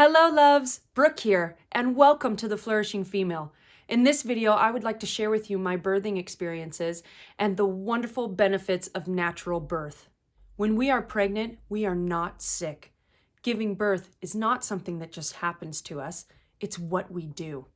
Hello loves, Brooke here, and welcome to the Flourishing Female. In this video, I would like to share with you my birthing experiences and the wonderful benefits of natural birth. When we are pregnant, we are not sick. Giving birth is not something that just happens to us, it's what we do.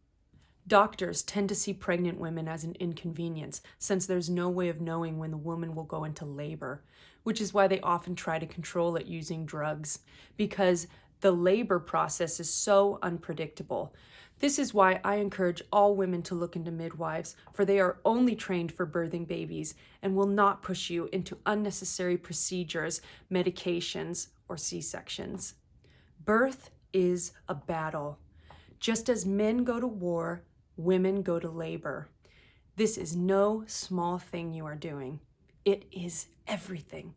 Doctors tend to see pregnant women as an inconvenience since there's no way of knowing when the woman will go into labor, which is why they often try to control it using drugs, because the labor process is so unpredictable. This is why I encourage all women to look into midwives, for they are only trained for birthing babies and will not push you into unnecessary procedures, medications, or C-sections. Birth is a battle. Just as men go to war, women go to labor. This is no small thing you are doing. It is everything.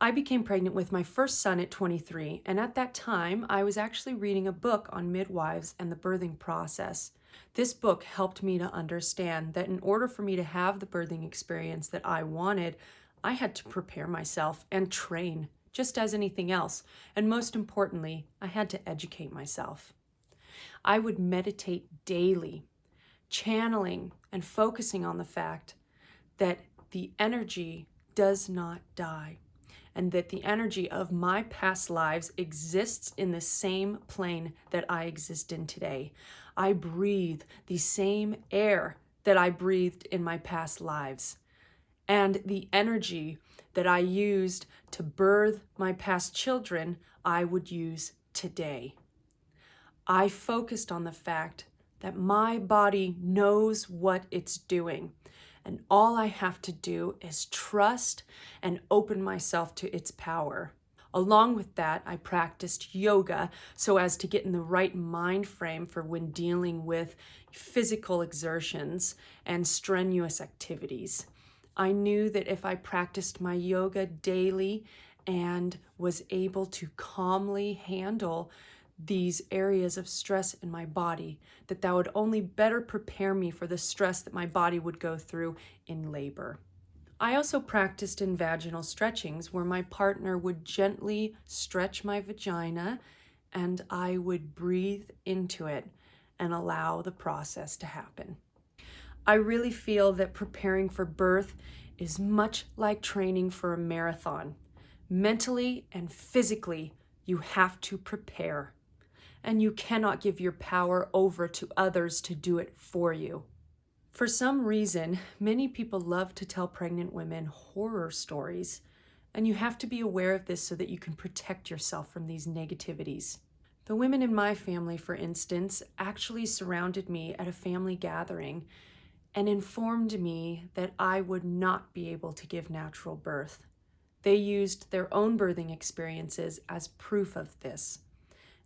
I became pregnant with my first son at 23, and at that time, I was actually reading a book on midwives and the birthing process. This book helped me to understand that in order for me to have the birthing experience that I wanted, I had to prepare myself and train, just as anything else, and most importantly, I had to educate myself. I would meditate daily, channeling and focusing on the fact that the energy does not die, and that the energy of my past lives exists in the same plane that I exist in today. I breathe the same air that I breathed in my past lives. And the energy that I used to birth my past children, I would use today. I focused on the fact that my body knows what it's doing. And all I have to do is trust and open myself to its power. Along with that, I practiced yoga so as to get in the right mind frame for when dealing with physical exertions and strenuous activities. I knew that if I practiced my yoga daily and was able to calmly handle these areas of stress in my body, that would only better prepare me for the stress that my body would go through in labor. I also practiced in vaginal stretchings where my partner would gently stretch my vagina and I would breathe into it and allow the process to happen. I really feel that preparing for birth is much like training for a marathon. Mentally and physically, you have to prepare. And you cannot give your power over to others to do it for you. For some reason, many people love to tell pregnant women horror stories, and you have to be aware of this so that you can protect yourself from these negativities. The women in my family, for instance, actually surrounded me at a family gathering and informed me that I would not be able to give natural birth. They used their own birthing experiences as proof of this.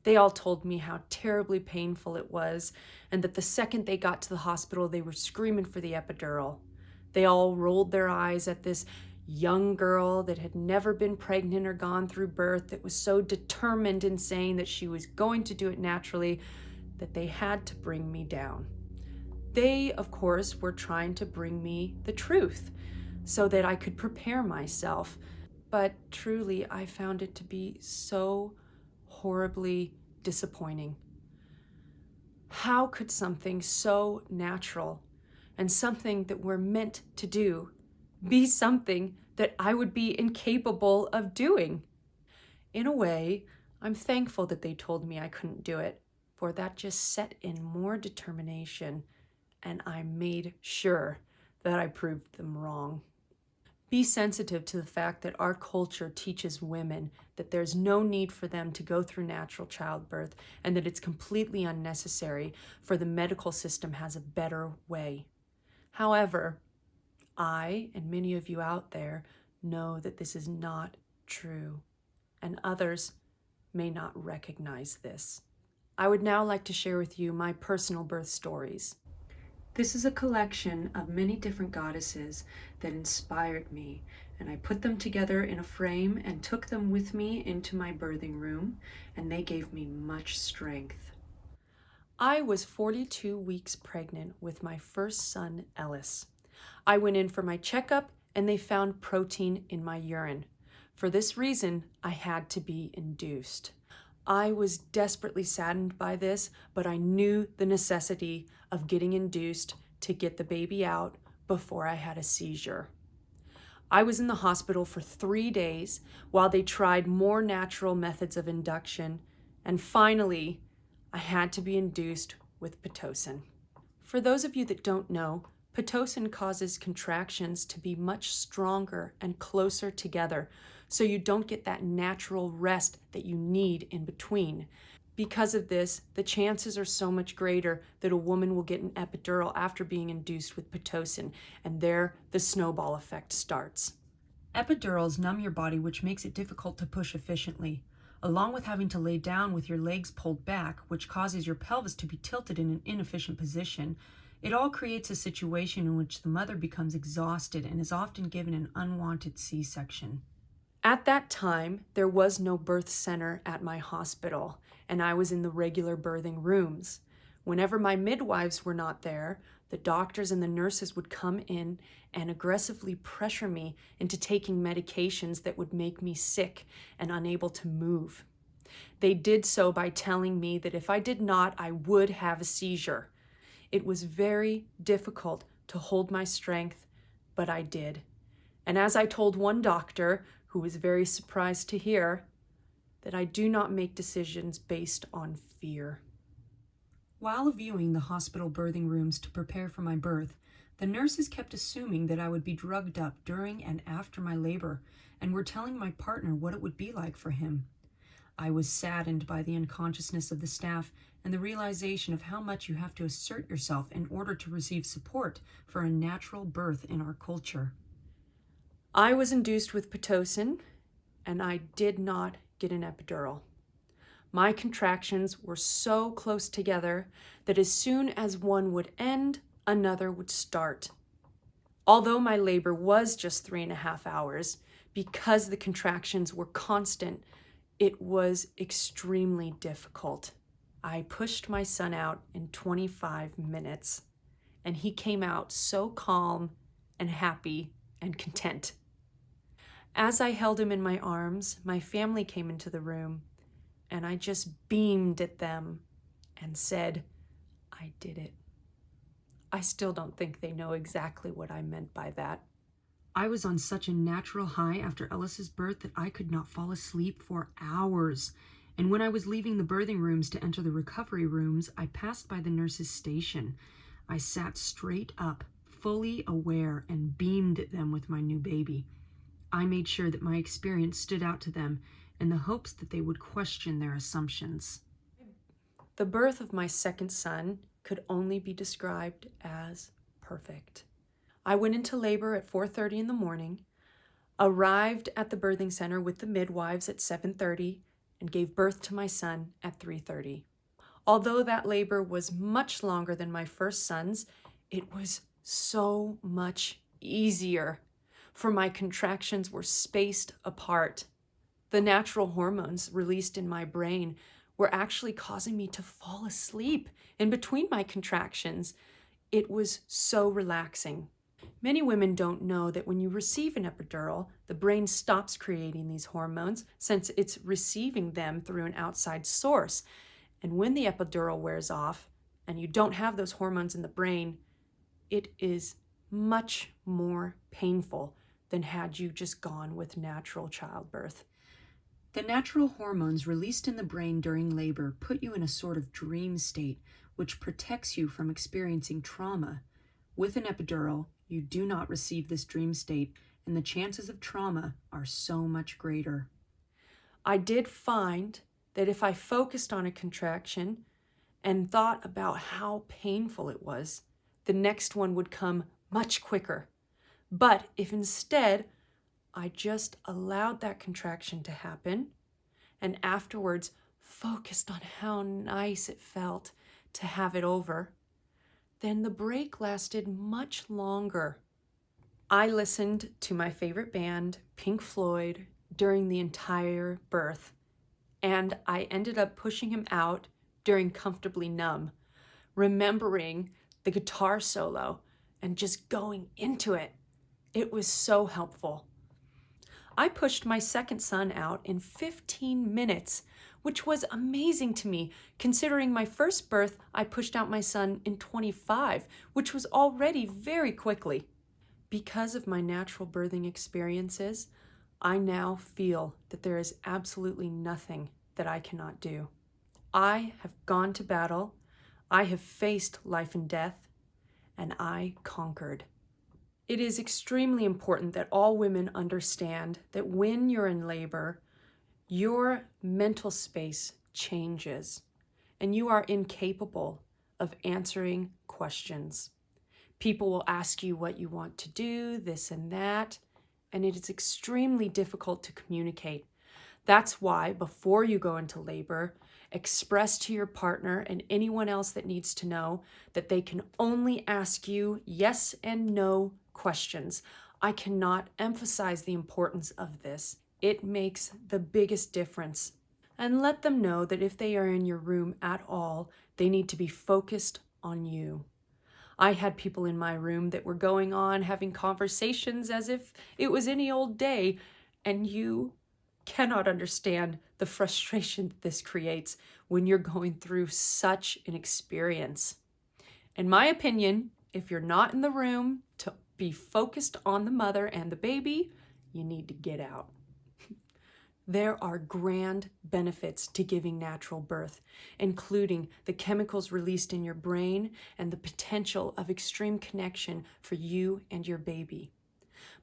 They all told me how terribly painful it was, and that the second they got to the hospital, they were screaming for the epidural. They all rolled their eyes at this young girl that had never been pregnant or gone through birth, that was so determined in saying that she was going to do it naturally, that they had to bring me down. They, of course, were trying to bring me the truth so that I could prepare myself. But truly, I found it to be so horribly disappointing. How could something so natural and something that we're meant to do be something that I would be incapable of doing? In a way, I'm thankful that they told me I couldn't do it, for that just set in more determination, and I made sure that I proved them wrong. Be sensitive to the fact that our culture teaches women that there's no need for them to go through natural childbirth and that it's completely unnecessary, for the medical system has a better way. However, I and many of you out there know that this is not true, and others may not recognize this. I would now like to share with you my personal birth stories. This is a collection of many different goddesses that inspired me, and I put them together in a frame and took them with me into my birthing room, and they gave me much strength. I was 42 weeks pregnant with my first son, Ellis. I went in for my checkup and they found protein in my urine. For this reason, I had to be induced. I was desperately saddened by this, but I knew the necessity of getting induced to get the baby out before I had a seizure. I was in the hospital for 3 days while they tried more natural methods of induction, and finally, I had to be induced with Pitocin. For those of you that don't know, Pitocin causes contractions to be much stronger and closer together, so you don't get that natural rest that you need in between. Because of this, the chances are so much greater that a woman will get an epidural after being induced with Pitocin, and there the snowball effect starts. Epidurals numb your body, which makes it difficult to push efficiently, along with having to lay down with your legs pulled back, which causes your pelvis to be tilted in an inefficient position. It all creates a situation in which the mother becomes exhausted and is often given an unwanted C-section. At that time, there was no birth center at my hospital, and I was in the regular birthing rooms. Whenever my midwives were not there, the doctors and the nurses would come in and aggressively pressure me into taking medications that would make me sick and unable to move. They did so by telling me that if I did not, I would have a seizure. It was very difficult to hold my strength, but I did. And as I told one doctor, who was very surprised to hear, that I do not make decisions based on fear. While viewing the hospital birthing rooms to prepare for my birth, the nurses kept assuming that I would be drugged up during and after my labor, and were telling my partner what it would be like for him. I was saddened by the unconsciousness of the staff and the realization of how much you have to assert yourself in order to receive support for a natural birth in our culture. I was induced with Pitocin, and I did not get an epidural. My contractions were so close together that as soon as one would end, another would start. Although my labor was just 3.5 hours, because the contractions were constant, it was extremely difficult. I pushed my son out in 25 minutes, and he came out so calm and happy and content. As I held him in my arms, my family came into the room, and I just beamed at them and said, I did it. I still don't think they know exactly what I meant by that. I was on such a natural high after Ellis's birth that I could not fall asleep for hours. And when I was leaving the birthing rooms to enter the recovery rooms, I passed by the nurse's station. I sat straight up, fully aware, and beamed at them with my new baby. I made sure that my experience stood out to them in the hopes that they would question their assumptions. The birth of my second son could only be described as perfect. I went into labor at 4:30 in the morning, arrived at the birthing center with the midwives at 7:30, and gave birth to my son at 3:30. Although that labor was much longer than my first son's, it was so much easier, for my contractions were spaced apart. The natural hormones released in my brain were actually causing me to fall asleep in between my contractions. It was so relaxing. Many women don't know that when you receive an epidural, the brain stops creating these hormones since it's receiving them through an outside source. And when the epidural wears off and you don't have those hormones in the brain, it is much more painful than had you just gone with natural childbirth. The natural hormones released in the brain during labor put you in a sort of dream state, which protects you from experiencing trauma. With an epidural, you do not receive this dream state, and the chances of trauma are so much greater. I did find that if I focused on a contraction and thought about how painful it was, the next one would come much quicker. But if instead I just allowed that contraction to happen and afterwards focused on how nice it felt to have it over, then the break lasted much longer. I listened to my favorite band, Pink Floyd, during the entire birth, and I ended up pushing him out during Comfortably Numb, remembering the guitar solo and just going into it. It was so helpful. I pushed my second son out in 15 minutes, which was amazing to me, considering my first birth, I pushed out my son in 25, which was already very quickly. Because of my natural birthing experiences, I now feel that there is absolutely nothing that I cannot do. I have gone to battle, I have faced life and death, and I conquered. It is extremely important that all women understand that when you're in labor, your mental space changes and you are incapable of answering questions. People will ask you what you want to do, this and that, and it is extremely difficult to communicate. That's why before you go into labor, express to your partner and anyone else that needs to know that they can only ask you yes and no questions. I cannot emphasize the importance of this. It makes the biggest difference. And let them know that if they are in your room at all, they need to be focused on you. I had people in my room that were going on having conversations as if it was any old day, and you cannot understand the frustration that this creates when you're going through such an experience. In my opinion, if you're not in the room to be focused on the mother and the baby, you need to get out. There are grand benefits to giving natural birth, including the chemicals released in your brain and the potential of extreme connection for you and your baby.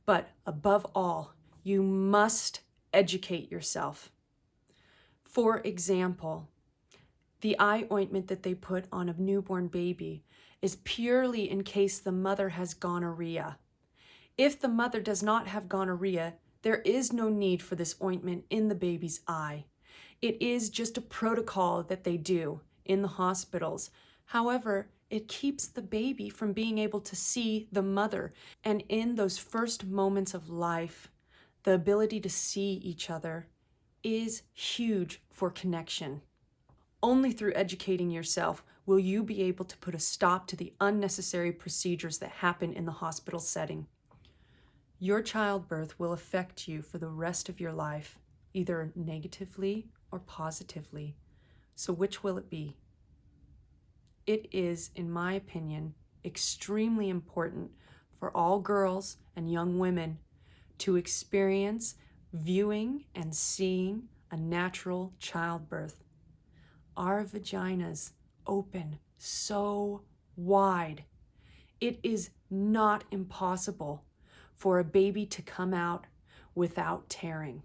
But above all, you must educate yourself. For example, the eye ointment that they put on a newborn baby is purely in case the mother has gonorrhea. If the mother does not have gonorrhea, there is no need for this ointment in the baby's eye. It is just a protocol that they do in the hospitals. However, it keeps the baby from being able to see the mother. And in those first moments of life, the ability to see each other is huge for connection. Only through educating yourself will you be able to put a stop to the unnecessary procedures that happen in the hospital setting. Your childbirth will affect you for the rest of your life, either negatively or positively. So which will it be? It is, in my opinion, extremely important for all girls and young women to experience viewing and seeing a natural childbirth. Our vaginas open so wide. It is not impossible for a baby to come out without tearing.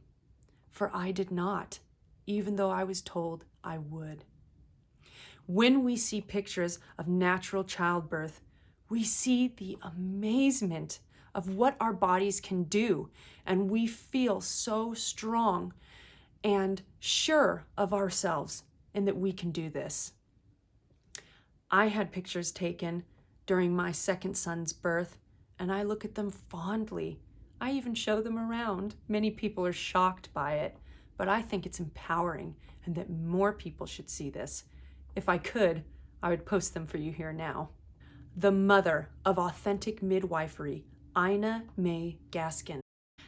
For I did not, even though I was told I would. When we see pictures of natural childbirth, we see the amazement of what our bodies can do, and we feel so strong and sure of ourselves and that we can do this. I had pictures taken during my second son's birth, and I look at them fondly. I even show them around. Many people are shocked by it, but I think it's empowering and that more people should see this. If I could, I would post them for you here now. The mother of authentic midwifery, Ina May Gaskin,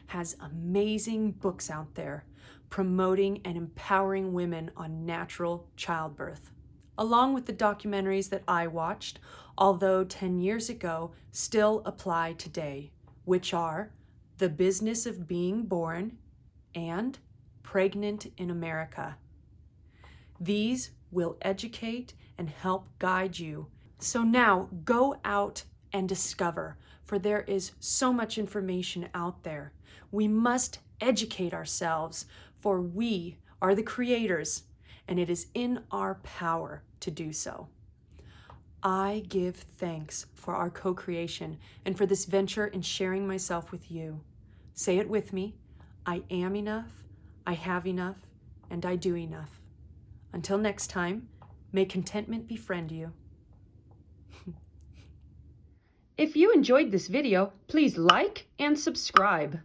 has amazing books out there promoting and empowering women on natural childbirth. Along with the documentaries that I watched, although 10 years ago, still apply today, which are The Business of Being Born and Pregnant in America. These will educate and help guide you. So now go out and discover, for there is so much information out there. We must educate ourselves, for we are the creators, and it is in our power to do so. I give thanks for our co-creation and for this venture in sharing myself with you. Say it with me. I am enough, I have enough, and I do enough. Until next time, may contentment befriend you. If you enjoyed this video, please like and subscribe.